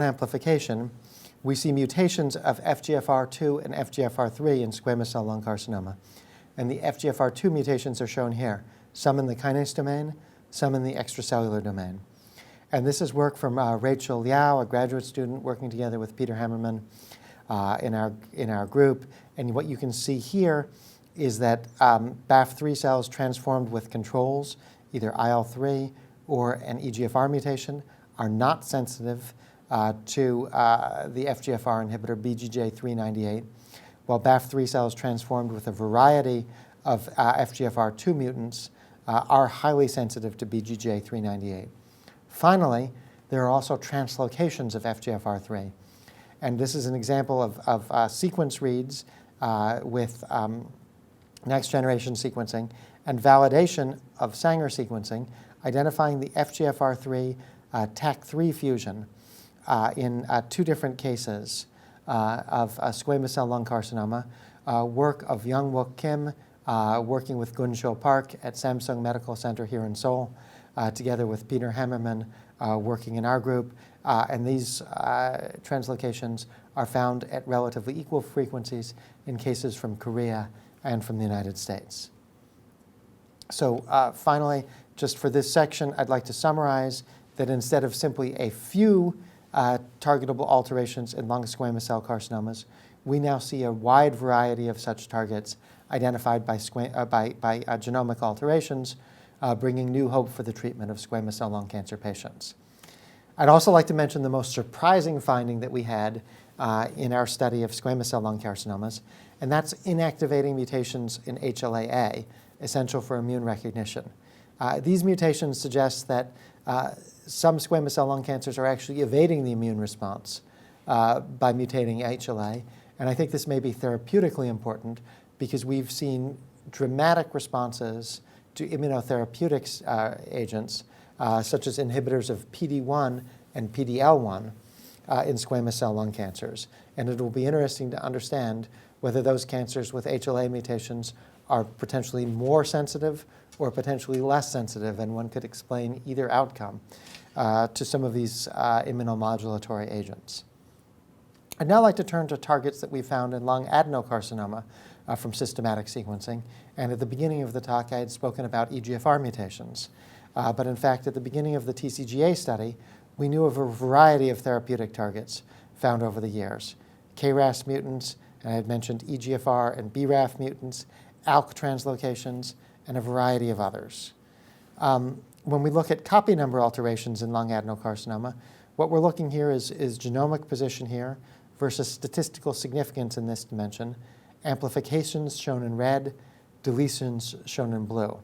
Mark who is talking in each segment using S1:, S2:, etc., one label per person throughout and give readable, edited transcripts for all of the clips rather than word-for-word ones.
S1: amplification, we see mutations of FGFR2 and FGFR3 in squamous cell lung carcinoma. And the FGFR2 mutations are shown here, some in the kinase domain, some in the extracellular domain. And this is work from Rachel Liao, a graduate student working together with Peter Hammerman in our group. And what you can see here is that BAF3 cells transformed with controls, either IL-3 or an EGFR mutation, are not sensitive to the FGFR inhibitor BGJ398, while BAF3 cells transformed with a variety of FGFR2 mutants are highly sensitive to BGJ398. Finally, there are also translocations of FGFR3. And this is an example of sequence reads with next-generation sequencing and validation of Sanger sequencing, identifying the FGFR3 TAC3 fusion in two different cases of squamous cell lung carcinoma, work of Young-Wook Kim working with Gunshil Park at Samsung Medical Center here in Seoul, together with Peter Hammerman working in our group. And these translocations are found at relatively equal frequencies in cases from Korea and from the United States. So finally, just for this section, I'd like to summarize that instead of simply a few targetable alterations in lung squamous cell carcinomas, we now see a wide variety of such targets identified by genomic alterations, bringing new hope for the treatment of squamous cell lung cancer patients. I'd also like to mention the most surprising finding that we had in our study of squamous cell lung carcinomas, and that's inactivating mutations in HLA-A, essential for immune recognition. These mutations suggest that some squamous cell lung cancers are actually evading the immune response by mutating HLA, and I think this may be therapeutically important because we've seen dramatic responses to immunotherapeutics agents, such as inhibitors of PD-1 and PD-L1 in squamous cell lung cancers. And it will be interesting to understand whether those cancers with HLA mutations are potentially more sensitive or potentially less sensitive, and one could explain either outcome to some of these immunomodulatory agents. I'd now like to turn to targets that we found in lung adenocarcinoma from systematic sequencing. And at the beginning of the talk, I had spoken about EGFR mutations. But in fact, at the beginning of the TCGA study, we knew of a variety of therapeutic targets found over the years. KRAS mutants, and I had mentioned EGFR and BRAF mutants, ALK translocations, and a variety of others. When we look at copy number alterations in lung adenocarcinoma, what we're looking here is genomic position here versus statistical significance in this dimension, amplifications shown in red, deletions shown in blue.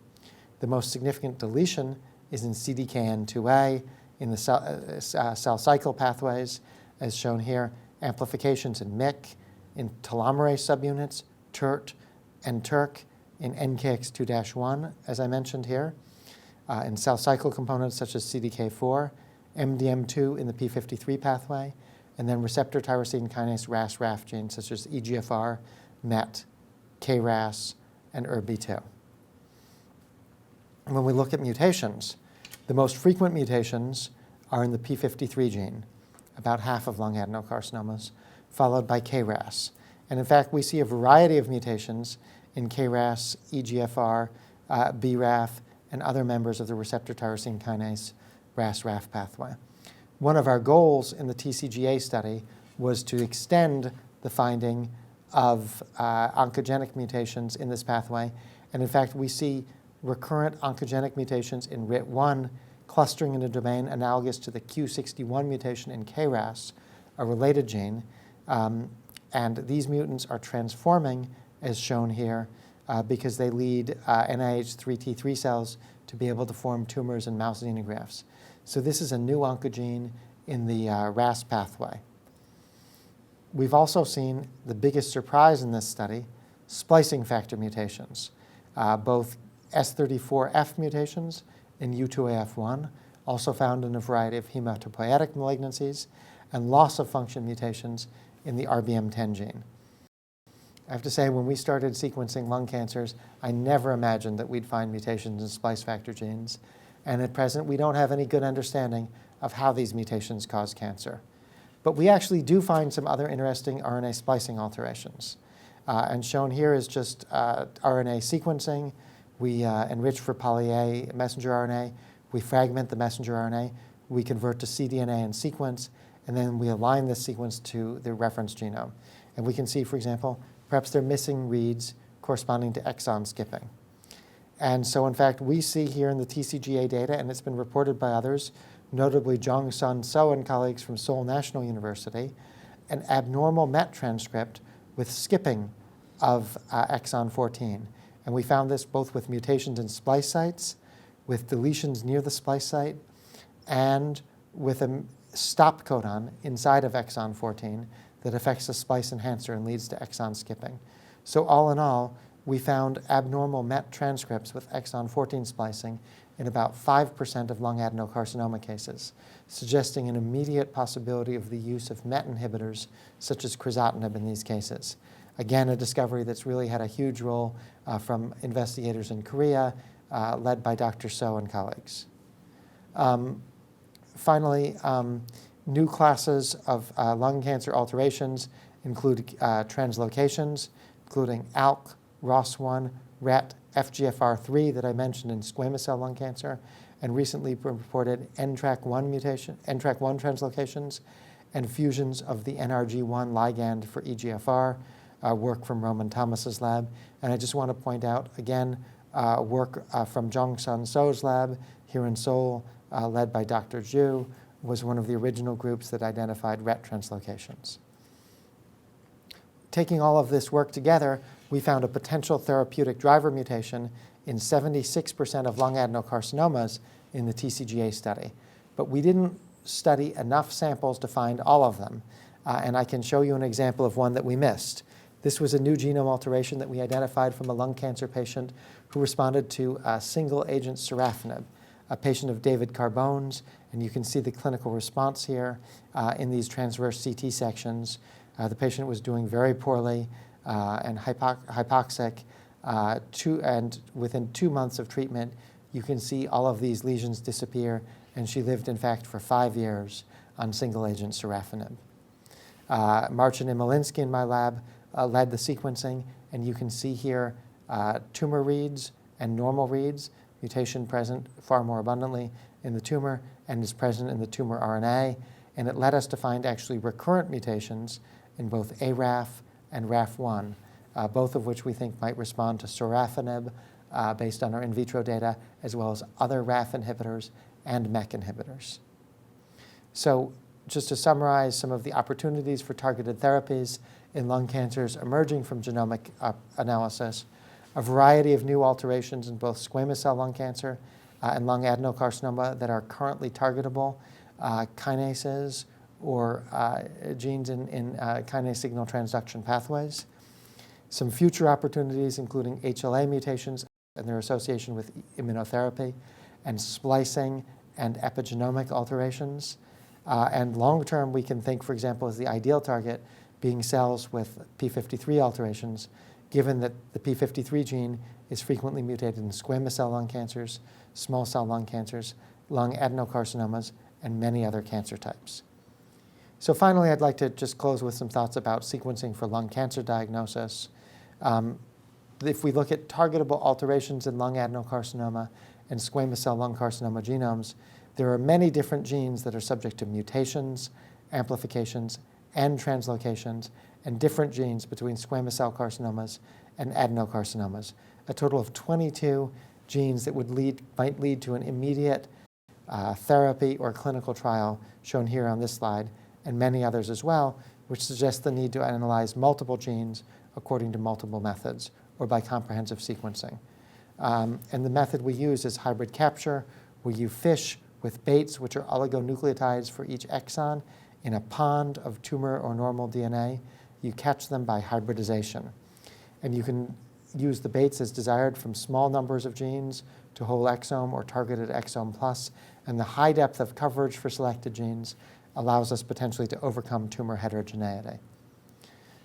S1: The most significant deletion is in CDKN2A in the cell cycle pathways, as shown here, amplifications in MYC, in telomerase subunits, TERT, and TERK, in NKX2-1, as I mentioned here, in cell cycle components such as CDK4, MDM2 in the P53 pathway, and then receptor tyrosine kinase RAS-RAF genes such as EGFR, MET, KRAS, and ERBB2. When we look at mutations, the most frequent mutations are in the P53 gene, about half of lung adenocarcinomas, followed by KRAS. And in fact, we see a variety of mutations in KRAS, EGFR, BRAF, and other members of the receptor tyrosine kinase RAS-RAF pathway. One of our goals in the TCGA study was to extend the finding of oncogenic mutations in this pathway. And in fact, we see recurrent oncogenic mutations in RIT1 clustering in a domain analogous to the Q61 mutation in KRAS, a related gene. And these mutants are transforming, as shown here, because they lead NIH3T3 cells to be able to form tumors in mouse xenografts. So this is a new oncogene in the RAS pathway. We've also seen the biggest surprise in this study, splicing factor mutations, both S34F mutations in U2AF1, also found in a variety of hematopoietic malignancies, and loss of function mutations in the RBM10 gene. I have to say, when we started sequencing lung cancers, I never imagined that we'd find mutations in splice factor genes. And at present, we don't have any good understanding of how these mutations cause cancer. But we actually do find some other interesting RNA splicing alterations. And shown here is just RNA sequencing. We enrich for poly-A messenger RNA. We fragment the messenger RNA. We convert to cDNA and sequence. And then we align this sequence to the reference genome. And we can see, for example, perhaps they're missing reads corresponding to exon skipping. And so, in fact, we see here in the TCGA data, and it's been reported by others, notably Jong-Sun So and colleagues from Seoul National University, an abnormal MET transcript with skipping of exon 14. And we found this both with mutations in splice sites, with deletions near the splice site, and with a stop codon inside of exon 14 that affects the splice enhancer and leads to exon skipping. So all in all, we found abnormal MET transcripts with exon 14 splicing in about 5% of lung adenocarcinoma cases, suggesting an immediate possibility of the use of MET inhibitors such as crizotinib in these cases. Again, a discovery that's really had a huge role from investigators in Korea, led by Dr. So and colleagues. Finally, new classes of lung cancer alterations include translocations, including ALK, ROS1, RET, FGFR3 that I mentioned in squamous cell lung cancer, and recently reported NTRK1 mutation, NTRK1 translocations, and fusions of the NRG1 ligand for EGFR, work from Roman Thomas's lab. And I just want to point out, again, work from Jong-Sun So's lab here in Seoul, led by Dr. Ju, was one of the original groups that identified RET translocations. Taking all of this work together, we found a potential therapeutic driver mutation in 76% of lung adenocarcinomas in the TCGA study. But we didn't study enough samples to find all of them. And I can show you an example of one that we missed. This was a new genome alteration that we identified from a lung cancer patient who responded to single-agent sorafenib, a patient of David Carbone's. And you can see the clinical response here in these transverse CT sections. The patient was doing very poorly and hypoxic. And within 2 months of treatment, you can see all of these lesions disappear. And she lived, in fact, for 5 years on single-agent sorafenib. Marcin Imolinsky in my lab led the sequencing. And you can see here tumor reads and normal reads, mutation present far more abundantly in the tumor and is present in the tumor RNA. And it led us to find actually recurrent mutations in both ARAF and RAF1, both of which we think might respond to sorafenib based on our in vitro data, as well as other RAF inhibitors and MEK inhibitors. So just to summarize some of the opportunities for targeted therapies in lung cancers emerging from genomic analysis, a variety of new alterations in both squamous cell lung cancer and lung adenocarcinoma that are currently targetable, kinases or genes in kinase signal transduction pathways. Some future opportunities including HLA mutations and their association with immunotherapy, and splicing and epigenomic alterations. And long-term, we can think, for example, as the ideal target being cells with p53 alterations, given that the p53 gene is frequently mutated in squamous cell lung cancers, small cell lung cancers, lung adenocarcinomas, and many other cancer types. So finally, I'd like to just close with some thoughts about sequencing for lung cancer diagnosis. If we look at targetable alterations in lung adenocarcinoma and squamous cell lung carcinoma genomes, there are many different genes that are subject to mutations, amplifications, and translocations, and different genes between squamous cell carcinomas and adenocarcinomas. A total of 22 genes that might lead to an immediate therapy or clinical trial shown here on this slide, and many others as well, which suggests the need to analyze multiple genes according to multiple methods or by comprehensive sequencing. And the method we use is hybrid capture, where you fish with baits, which are oligonucleotides for each exon, in a pond of tumor or normal DNA. You catch them by hybridization. And you can use the baits as desired from small numbers of genes to whole exome or targeted exome plus. And the high depth of coverage for selected genes allows us potentially to overcome tumor heterogeneity.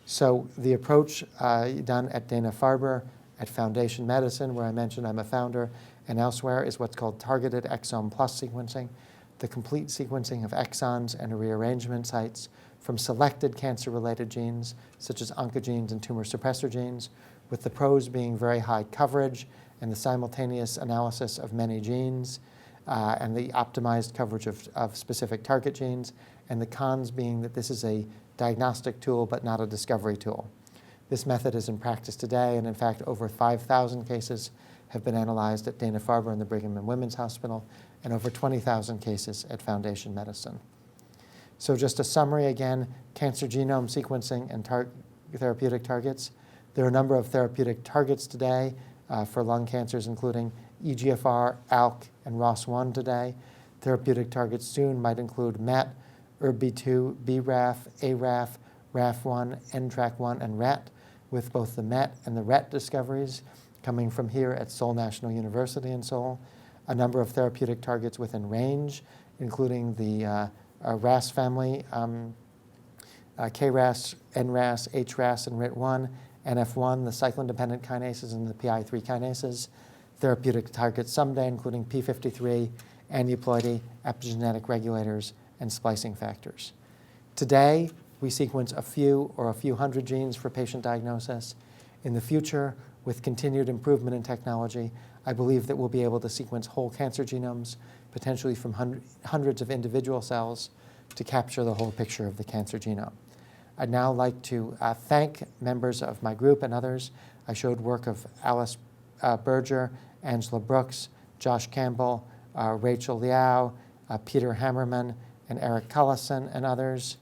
S1: So the approach done at Dana Farber, at Foundation Medicine, where I mentioned I'm a founder, and elsewhere, is what's called targeted exome plus sequencing, the complete sequencing of exons and rearrangement sites from selected cancer-related genes, such as oncogenes and tumor suppressor genes, with the pros being very high coverage and the simultaneous analysis of many genes, and the optimized coverage of specific target genes, and the cons being that this is a diagnostic tool but not a discovery tool. This method is in practice today, and in fact, over 5,000 cases have been analyzed at Dana Farber and the Brigham and Women's Hospital, and over 20,000 cases at Foundation Medicine. So just a summary again, cancer genome sequencing and therapeutic targets. There are a number of therapeutic targets today for lung cancers, including EGFR, ALK, and ROS1 today. Therapeutic targets soon might include MET, ERBB2, BRAF, ARAF, RAF1, NTRK1, and RET, with both the MET and the RET discoveries coming from here at Seoul National University in Seoul. A number of therapeutic targets within range, including the RAS family, KRAS, NRAS, HRAS, and RIT1, NF1, the cyclin-dependent kinases, and the PI3 kinases. Therapeutic targets someday, including P53, aneuploidy, epigenetic regulators, and splicing factors. Today, we sequence a few or a few hundred genes for patient diagnosis. In the future, with continued improvement in technology, I believe that we'll be able to sequence whole cancer genomes, potentially from hundreds of individual cells, to capture the whole picture of the cancer genome. I'd now like to thank members of my group and others. I showed work of Alice Berger, Angela Brooks, Josh Campbell, Rachel Liao, Peter Hammerman, and Eric Cullison, and others.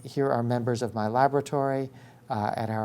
S1: Here are members of my laboratory at our